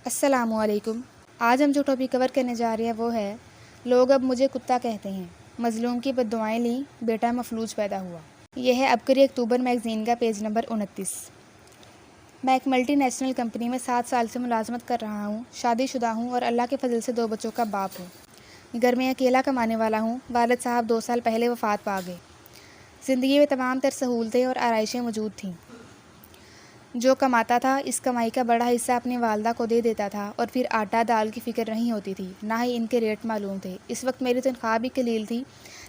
السلام علیکم۔ آج ہم جو ٹاپک کور کرنے جا رہے ہیں وہ ہے لوگ اب مجھے کتا کہتے ہیں، مظلوم کی بد دعائیں لیں، بیٹا مفلوج پیدا ہوا۔ یہ ہے عبقری اکتوبر میگزین کا پیج نمبر 29۔ میں ایک ملٹی نیشنل کمپنی میں 7 سال سے ملازمت کر رہا ہوں، شادی شدہ ہوں اور اللہ کے فضل سے 2 بچوں کا باپ ہوں۔ گھر میں اکیلا کمانے والا ہوں۔ والد صاحب 2 سال پہلے وفات پا گئے۔ زندگی میں تمام تر سہولتیں اور آرائشیں موجود تھیں۔ جو کماتا تھا اس کمائی کا بڑا حصہ اپنی والدہ کو دے دیتا تھا اور پھر آٹا دال کی فکر نہیں ہوتی تھی، نہ ہی ان کے ریٹ معلوم تھے۔ اس وقت میری تنخواہ بھی قلیل تھی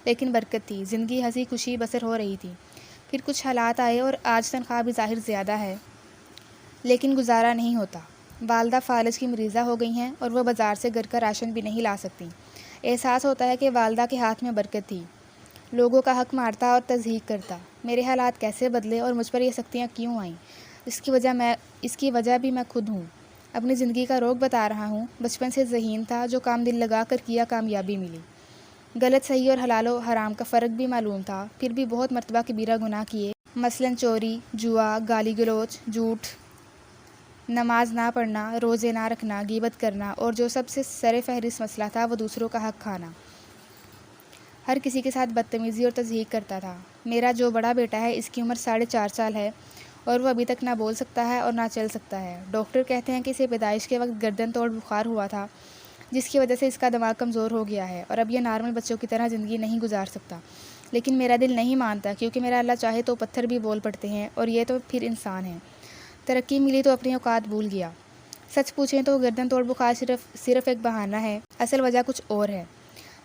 لیکن برکت تھی، زندگی ہنسی خوشی بسر ہو رہی تھی۔ پھر کچھ حالات آئے اور آج تنخواہ بھی ظاہر زیادہ ہے لیکن گزارا نہیں ہوتا۔ والدہ فالج کی مریضہ ہو گئی ہیں اور وہ بازار سے گھر کا راشن بھی نہیں لا سکتی۔ احساس ہوتا ہے کہ والدہ کے ہاتھ میں برکت تھی، لوگوں کا حق مارتا اور تضحیک کرتا۔ میرے حالات کیسے بدلے اور مجھ پر یہ سختیاں کیوں آئیں؟ اس کی وجہ بھی میں خود ہوں۔ اپنی زندگی کا روگ بتا رہا ہوں۔ بچپن سے ذہین تھا، جو کام دل لگا کر کیا کامیابی ملی۔ غلط صحیح اور حلال و حرام کا فرق بھی معلوم تھا، پھر بھی بہت مرتبہ کبیرہ گناہ کیے، مثلاً چوری، جوا، گالی گلوچ، جھوٹ، نماز نہ پڑھنا، روزے نہ رکھنا، غیبت کرنا اور جو سب سے سر فہرست مسئلہ تھا وہ دوسروں کا حق کھانا۔ ہر کسی کے ساتھ بدتمیزی اور تضحیک کرتا تھا۔ میرا جو بڑا بیٹا ہے اس کی عمر 4.5 سال ہے اور وہ ابھی تک نہ بول سکتا ہے اور نہ چل سکتا ہے۔ ڈاکٹر کہتے ہیں کہ اسے پیدائش کے وقت گردن توڑ بخار ہوا تھا، جس کی وجہ سے اس کا دماغ کمزور ہو گیا ہے اور اب یہ نارمل بچوں کی طرح زندگی نہیں گزار سکتا۔ لیکن میرا دل نہیں مانتا، کیونکہ میرا اللہ چاہے تو پتھر بھی بول پڑتے ہیں اور یہ تو پھر انسان ہے۔ ترقی ملی تو اپنی اوقات بھول گیا۔ سچ پوچھیں تو گردن توڑ بخار صرف ایک بہانہ ہے، اصل وجہ کچھ اور ہے۔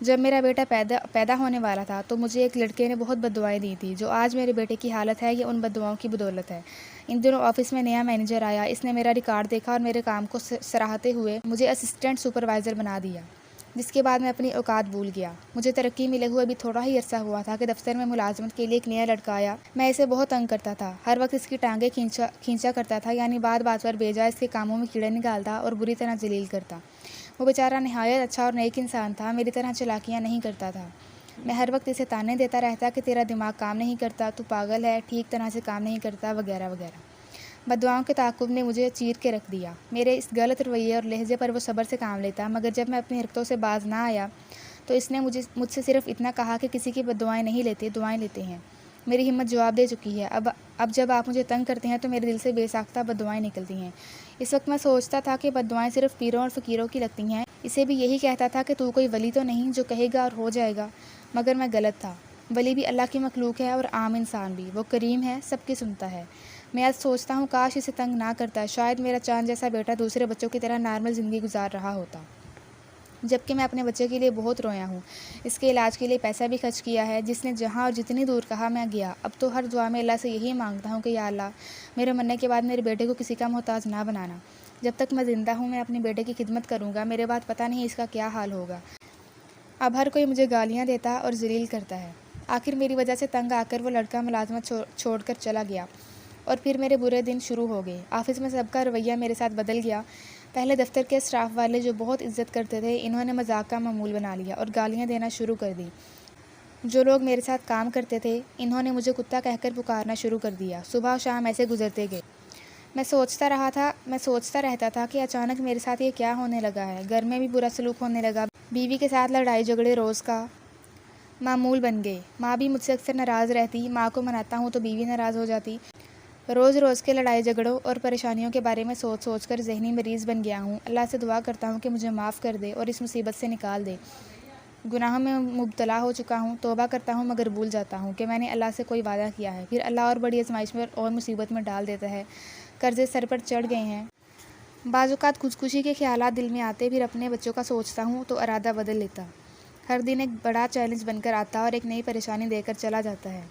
جب میرا بیٹا پیدا ہونے والا تھا تو مجھے ایک لڑکے نے بہت بد دعائیں دی تھی۔ جو آج میرے بیٹے کی حالت ہے یہ ان بد دعاؤں کی بدولت ہے۔ ان دنوں آفس میں نیا مینیجر آیا، اس نے میرا ریکارڈ دیکھا اور میرے کام کو سراہتے ہوئے مجھے اسسٹنٹ سپروائزر بنا دیا، جس کے بعد میں اپنی اوقات بھول گیا۔ مجھے ترقی ملے ہوئے بھی تھوڑا ہی عرصہ ہوا تھا کہ دفتر میں ملازمت کے لیے ایک نیا لڑکا آیا۔ میں اسے بہت تنگ کرتا تھا، ہر وقت اس کی ٹانگیں کھینچا کرتا تھا، یعنی بات بات پر بیجا اس کے کاموں میں کیڑے نکالتا اور بری طرح ذلیل کرتا۔ وہ بیچارہ نہایت اچھا اور نیک انسان تھا، میری طرح چالاکیاں نہیں کرتا تھا۔ میں ہر وقت اسے تانے دیتا رہتا کہ تیرا دماغ کام نہیں کرتا، تو پاگل ہے، ٹھیک طرح سے کام نہیں کرتا، وغیرہ وغیرہ۔ بد دعاؤں کے تعاقب نے مجھے چیر کے رکھ دیا۔ میرے اس غلط رویے اور لہجے پر وہ صبر سے کام لیتا، مگر جب میں اپنی حرکتوں سے باز نہ آیا تو اس نے مجھ سے صرف اتنا کہا کہ کسی کی بد دعائیں نہیں لیتے، دعائیں لیتے ہیں۔ میری ہمت جواب دے چکی ہے۔ اب جب آپ مجھے تنگ کرتے ہیں تو میرے دل سے بے ساختہ بد دعائیں نکلتی ہیں۔ اس وقت میں سوچتا تھا کہ بد دعائیں صرف پیروں اور فقیروں کی لگتی ہیں۔ اسے بھی یہی کہتا تھا کہ تو کوئی ولی تو نہیں جو کہے گا اور ہو جائے گا، مگر میں غلط تھا۔ ولی بھی اللہ کی مخلوق ہے اور عام انسان بھی، وہ کریم ہے، سب کی سنتا ہے۔ میں آج سوچتا ہوں کاش اسے تنگ نہ کرتا، شاید میرا چاند جیسا بیٹا دوسرے بچوں کی طرح نارمل زندگی گزار رہا ہوتا۔ جبکہ میں اپنے بچے کے لیے بہت رویا ہوں، اس کے علاج کے لیے پیسہ بھی خرچ کیا ہے۔ جس نے جہاں اور جتنی دور کہا میں گیا۔ اب تو ہر دعا میں اللہ سے یہی مانگتا ہوں کہ یا اللہ، میرے مرنے کے بعد میرے بیٹے کو کسی کا محتاج نہ بنانا۔ جب تک میں زندہ ہوں میں اپنے بیٹے کی خدمت کروں گا، میرے بعد پتہ نہیں اس کا کیا حال ہوگا۔ اب ہر کوئی مجھے گالیاں دیتا اور ذلیل کرتا ہے۔ آخر میری وجہ سے تنگ آ کر وہ لڑکا ملازمت چھوڑ کر چلا گیا اور پھر میرے برے دن شروع ہو گئے۔ آفس میں سب کا رویہ میرے ساتھ بدل گیا۔ پہلے دفتر کے اسٹاف والے جو بہت عزت کرتے تھے، انہوں نے مذاق کا معمول بنا لیا اور گالیاں دینا شروع کر دی۔ جو لوگ میرے ساتھ کام کرتے تھے انہوں نے مجھے کتا کہہ کر پکارنا شروع کر دیا۔ صبح و شام ایسے گزرتے گئے۔ میں سوچتا رہتا تھا کہ اچانک میرے ساتھ یہ کیا ہونے لگا ہے۔ گھر میں بھی برا سلوک ہونے لگا، بیوی کے ساتھ لڑائی جھگڑے روز کا معمول بن گئے۔ ماں بھی مجھ سے اکثر ناراض رہتی، ماں کو مناتا ہوں تو بیوی ناراض ہو جاتی۔ روز کے لڑائی جھگڑوں اور پریشانیوں کے بارے میں سوچ کر ذہنی مریض بن گیا ہوں۔ اللہ سے دعا کرتا ہوں کہ مجھے معاف کر دے اور اس مصیبت سے نکال دے۔ گناہوں میں مبتلا ہو چکا ہوں، توبہ کرتا ہوں مگر بھول جاتا ہوں کہ میں نے اللہ سے کوئی وعدہ کیا ہے، پھر اللہ اور بڑی آزمائش میں اور مصیبت میں ڈال دیتا ہے۔ قرضے سر پر چڑھ گئے ہیں۔ بعض اوقات خودکشی کے خیالات دل میں آتے، پھر اپنے بچوں کا سوچتا ہوں تو ارادہ بدل لیتا۔ ہر دن ایک بڑا چیلنج بن کر آتا اور ایک نئی پریشانی دے کر چلا جاتا ہے۔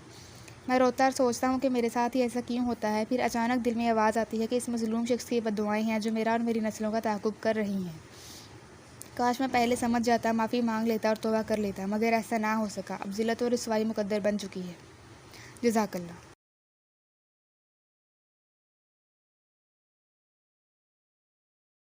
میں روتا اور سوچتا ہوں کہ میرے ساتھ ہی ایسا کیوں ہوتا ہے، پھر اچانک دل میں آواز آتی ہے کہ اس مظلوم شخص کی بد دعائیں ہیں جو میرا اور میری نسلوں کا تعاقب کر رہی ہیں۔ کاش میں پہلے سمجھ جاتا، معافی مانگ لیتا اور توبہ کر لیتا، مگر ایسا نہ ہو سکا۔ اب ذلت و رسوائی مقدر بن چکی ہے۔ جزاک اللہ۔